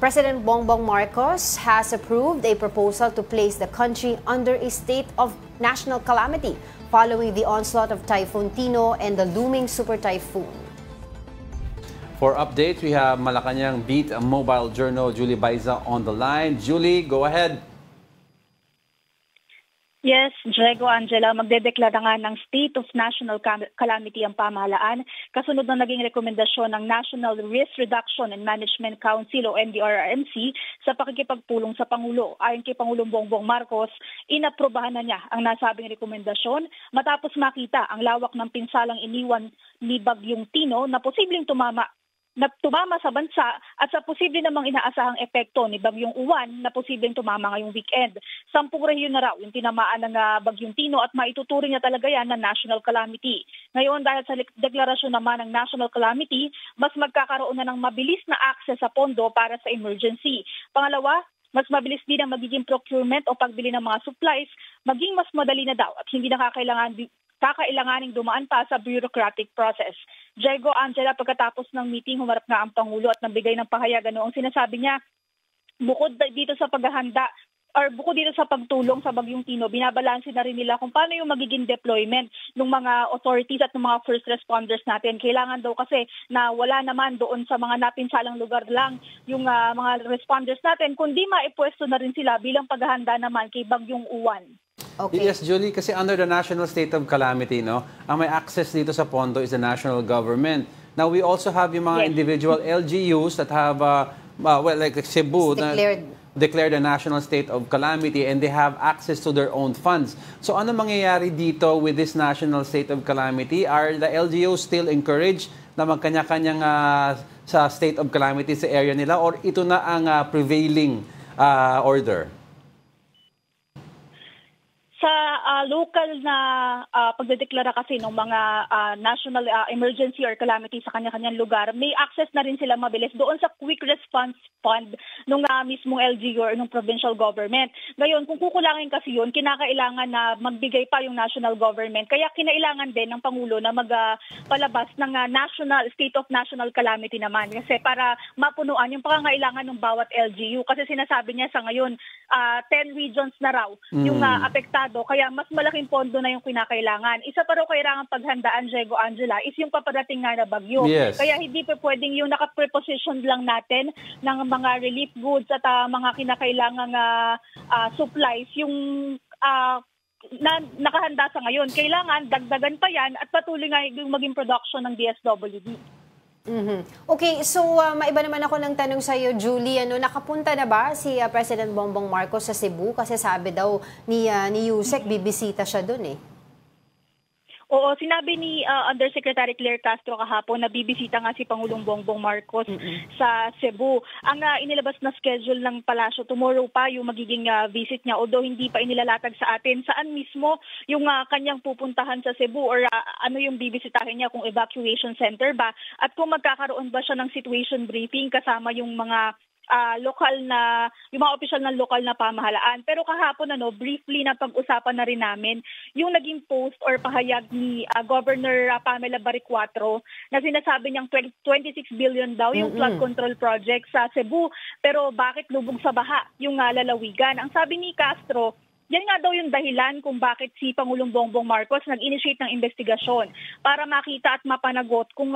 President Bongbong Marcos has approved a proposal to place the country under a state of national calamity following the onslaught of Typhoon Tino and the looming super typhoon. For updates, we have Malacanang Beat Mobile Journal Julie Baiza on the line. Julie, go ahead. Yes, Diego, Angela, magdedeklara nga ng State of National Calamity ang pamahalaan kasunod ng naging rekomendasyon ng National Risk Reduction and Management Council o NDRRMC sa pakikipagpulong sa Pangulo. Ayon kay Pangulong Bongbong Marcos, inaprobahan na niya ang nasabing rekomendasyon matapos makita ang lawak ng pinsalang iniwan ni Bagyong Tino na posibleng tumama sa bansa at sa posible namang inaasahang epekto ni Bagyong Uwan na posibleng tumama ngayong weekend. 10 rehiyon na raw yung tinamaan ng Bagyong Tino at maituturing niya talaga yan na national calamity. Ngayon dahil sa deklarasyon naman ng national calamity, mas magkakaroon na ng mabilis na access sa pondo para sa emergency. Pangalawa, mas mabilis din ang magiging procurement o pagbili ng mga supplies, maging mas madali na daw at hindi na kakailanganing dumaan pa sa bureaucratic process. Diego, Angela, pagkatapos ng meeting, humarap na ang Pangulo at nagbigay ng pahayag. Ang sinasabi niya, bukod dito sa paghahanda or bukod dito sa pagtulong sa Bagyong Tino, binabalansin na rin nila kung paano yung magiging deployment ng mga authorities at ng mga first responders natin. Kailangan daw kasi na wala naman doon sa mga napinsalang lugar lang yung mga responders natin, kundi maipwesto na rin sila bilang paghahanda naman kay Bagyong Uwan. Okay. Yes, Julie, kasi under the national state of calamity, no, ang may access dito sa pondo is the national government. Now, we also have yung mga individual LGUs that have, like Cebu, declared a national state of calamity and they have access to their own funds. So, ano mangyayari dito with this national state of calamity? Are the LGUs still encouraged na magkanya-kanyang sa state of calamity sa area nila or ito na ang prevailing order? Sa local na pagdedeklara kasi ng mga national emergency or calamity sa kanya-kanyang lugar, may access na rin sila mabilis doon sa quick response fund ng mismong LGU or ng provincial government. Ngayon, kung kukulangin kasi yun, kinakailangan na magbigay pa yung national government. Kaya kinailangan din ng Pangulo na magpalabas ng national state of national calamity naman. Kasi para mapunuan yung pangangailangan ng bawat LGU. Kasi sinasabi niya sa ngayon, 10 regions na raw yung apektado. Kaya mas malaking pondo na yung kinakailangan. Isa pa raw kailangan paghandaan, Diego, Angela, is yung paparating nga na bagyo. Yes. Kaya hindi pa pwedeng yung nakapreposition lang natin ng mga relief goods at mga kinakailangang supplies yung nakahanda sa ngayon. Kailangan dagdagan pa yan at patuloy nga yung maging production ng DSWD. Okay, so maiba naman ako ng tanong sa iyo, Julie. Nakapunta na ba si President Bongbong Marcos sa Cebu? Kasi sabi daw ni Yusek, bibisita siya doon eh. Oo, sinabi ni Undersecretary Claire Castro kahapon na bibisita nga si Pangulong Bongbong Marcos sa Cebu. Ang inilabas na schedule ng palasyo, tomorrow pa yung magiging visit niya, although hindi pa inilalatag sa atin saan mismo yung kanyang pupuntahan sa Cebu or ano yung bibisitahin niya, kung evacuation center ba at kung magkakaroon ba siya ng situation briefing kasama yung mga yung mga opisyal ng lokal na pamahalaan. Pero kahapon briefly na pag-usapan na rin namin yung naging post or pahayag ni Governor Pamela Baricuatro na sinasabi niyang 26 billion daw yung flood control project sa Cebu. Pero bakit lubog sa baha yung lalawigan? Ang sabi ni Castro, yan nga daw yung dahilan kung bakit si Pangulong Bongbong Marcos nag-initiate ng investigasyon para makita at mapanagot kung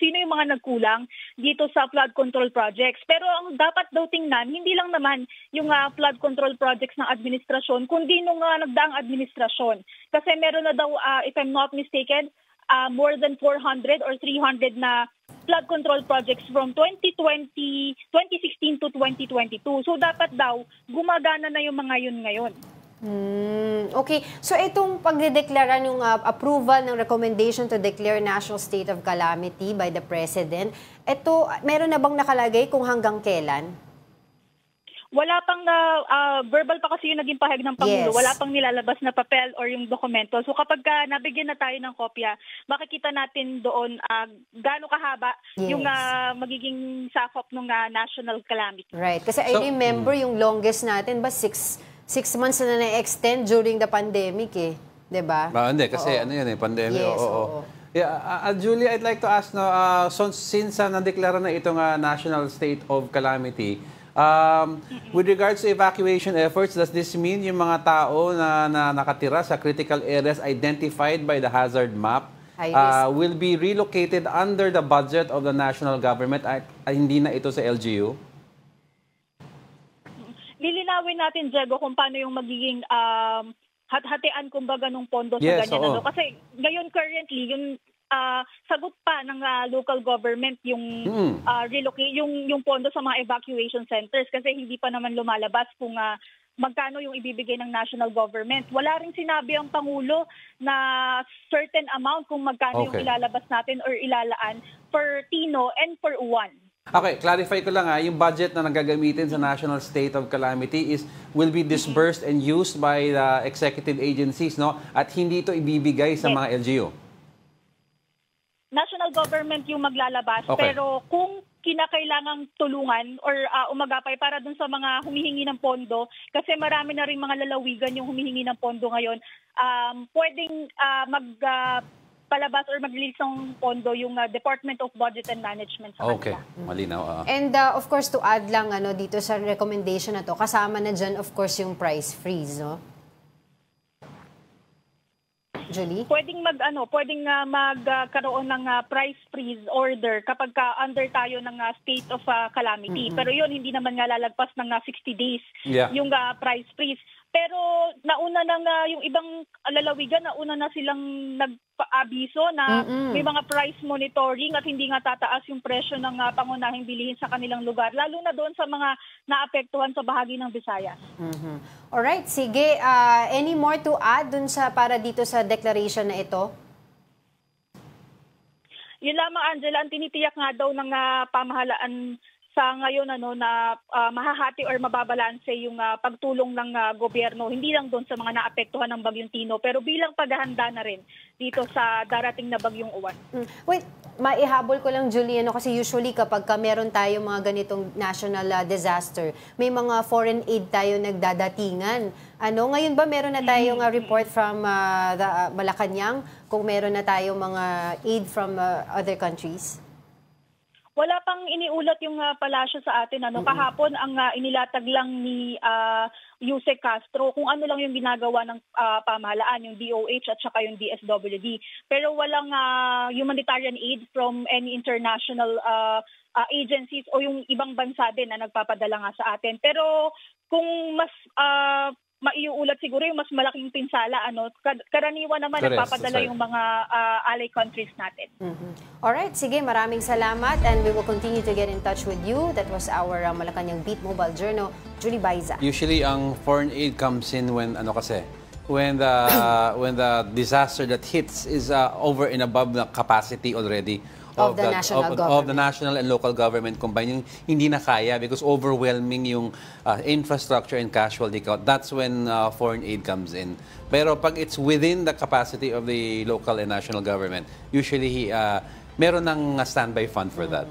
sino yung mga nagkulang dito sa flood control projects. Pero ang dapat daw tingnan, hindi lang naman yung flood control projects ng administrasyon, kundi nung nagdaang administrasyon. Kasi meron na daw, if I'm not mistaken, more than 400 or 300 na flood control projects from 2016 to 2022. So dapat daw gumagana na yung mga yun ngayon. Okay. So itong pagdedeklara ng approval ng recommendation to declare national state of calamity by the President, ito meron na bang nakalagay kung hanggang kailan? Wala pang verbal pa kasi yung naging pahayag ng Pangulo. Yes. Wala pang nilalabas na papel or yung dokumento. So kapag nabigyan na tayo ng kopya, makikita natin doon gaano kahaba yung magiging sakop ng national calamity. Right. Kasi I remember yung longest natin ba 6 months na na-extend during the pandemic eh. 'Di ba? Hindi kasi ano yan pandemic. Yes, oo. Yeah, Julie, I'd like to ask, no, so, since nadeklara na itong national state of calamity, with regards to evacuation efforts, does this mean yung mga tao na nakatira sa critical areas identified by the hazard map will be relocated under the budget of the national government at hindi na ito sa LGU? Lilinawin natin, Diego, kung paano yung magiging hatian kumbaga ng pondo sa Yes, ganyan. oo. Ano? Kasi ngayon currently, yung sagot pa ng local government yung relocate yung pondo sa mga evacuation centers kasi hindi pa naman lumalabas kung magkano yung ibibigay ng national government. Wala ring sinabi ang Pangulo na certain amount kung magkano yung ilalabas natin or ilalaan for Tino and for Uwan. Okay, clarify ko lang yung budget na nagagamitin sa National State of Calamity will be disbursed and used by the executive agencies, no? At hindi ito ibibigay sa mga LGU. National government yung maglalabas, pero kung kinakailangang tulungan or umagapay para dun sa mga humihingi ng pondo, kasi marami na rin mga lalawigan yung humihingi ng pondo ngayon, pwedeng palabas or mag-release ng pondo yung Department of Budget and Management sa kanila. Malinaw. And of course, to add lang dito sa recommendation na to, kasama na dyan of course yung price freeze, no? Julie? Pwedeng magkaroon ng price freeze order kapag under tayo ng state of calamity. Pero yun, hindi naman nga lalagpas ng 60 days yung price freeze. Pero nauna yung ibang lalawigan, nauna na silang nagpa-abiso na may mga price monitoring at hindi nga tataas yung presyo ng pangunahing bilihin sa kanilang lugar, lalo na doon sa mga naapektuhan sa bahagi ng Visayas. Alright, sige. Any more to add dun para dito sa declaration na ito? Yun lamang, Angela, ang tinitiyak nga daw ng pamahalaan sa ngayon na mahahati or mababalanse yung pagtulong ng gobyerno, hindi lang doon sa mga naapektuhan ng Bagyong Tino, pero bilang paghahanda na rin dito sa darating na Bagyong Uwan. Wait, maihabol ko lang, Julie, kasi usually kapag meron tayo mga ganitong national disaster, may mga foreign aid tayo nagdadatingan. Ngayon ba meron na tayong report from the Malacanang kung meron na tayong mga aid from other countries? Wala pang iniulat yung palasyo sa atin. Kahapon ang inilatag lang ni Yusek Castro kung ano lang yung ginagawa ng pamahalaan, yung DOH at saka yung DSWD. Pero walang humanitarian aid from any international agencies o yung ibang bansa din na nagpapadala nga sa atin. Pero kung mas maiuulat siguro yung mas malaking pinsala, karaniwan naman nagpapadala yung mga ally countries natin. Alright, sige, maraming salamat and we will continue to get in touch with you. That was our Malacanang Beat Mobile Journal, Julie Baiza. Usually, ang foreign aid comes in when when the disaster that hits is over and above the capacity already of the national and local government combined. Yung hindi na kaya because overwhelming yung infrastructure and casualty count. That's when foreign aid comes in. Pero pag it's within the capacity of the local and national government, usually meron ng standby fund for that.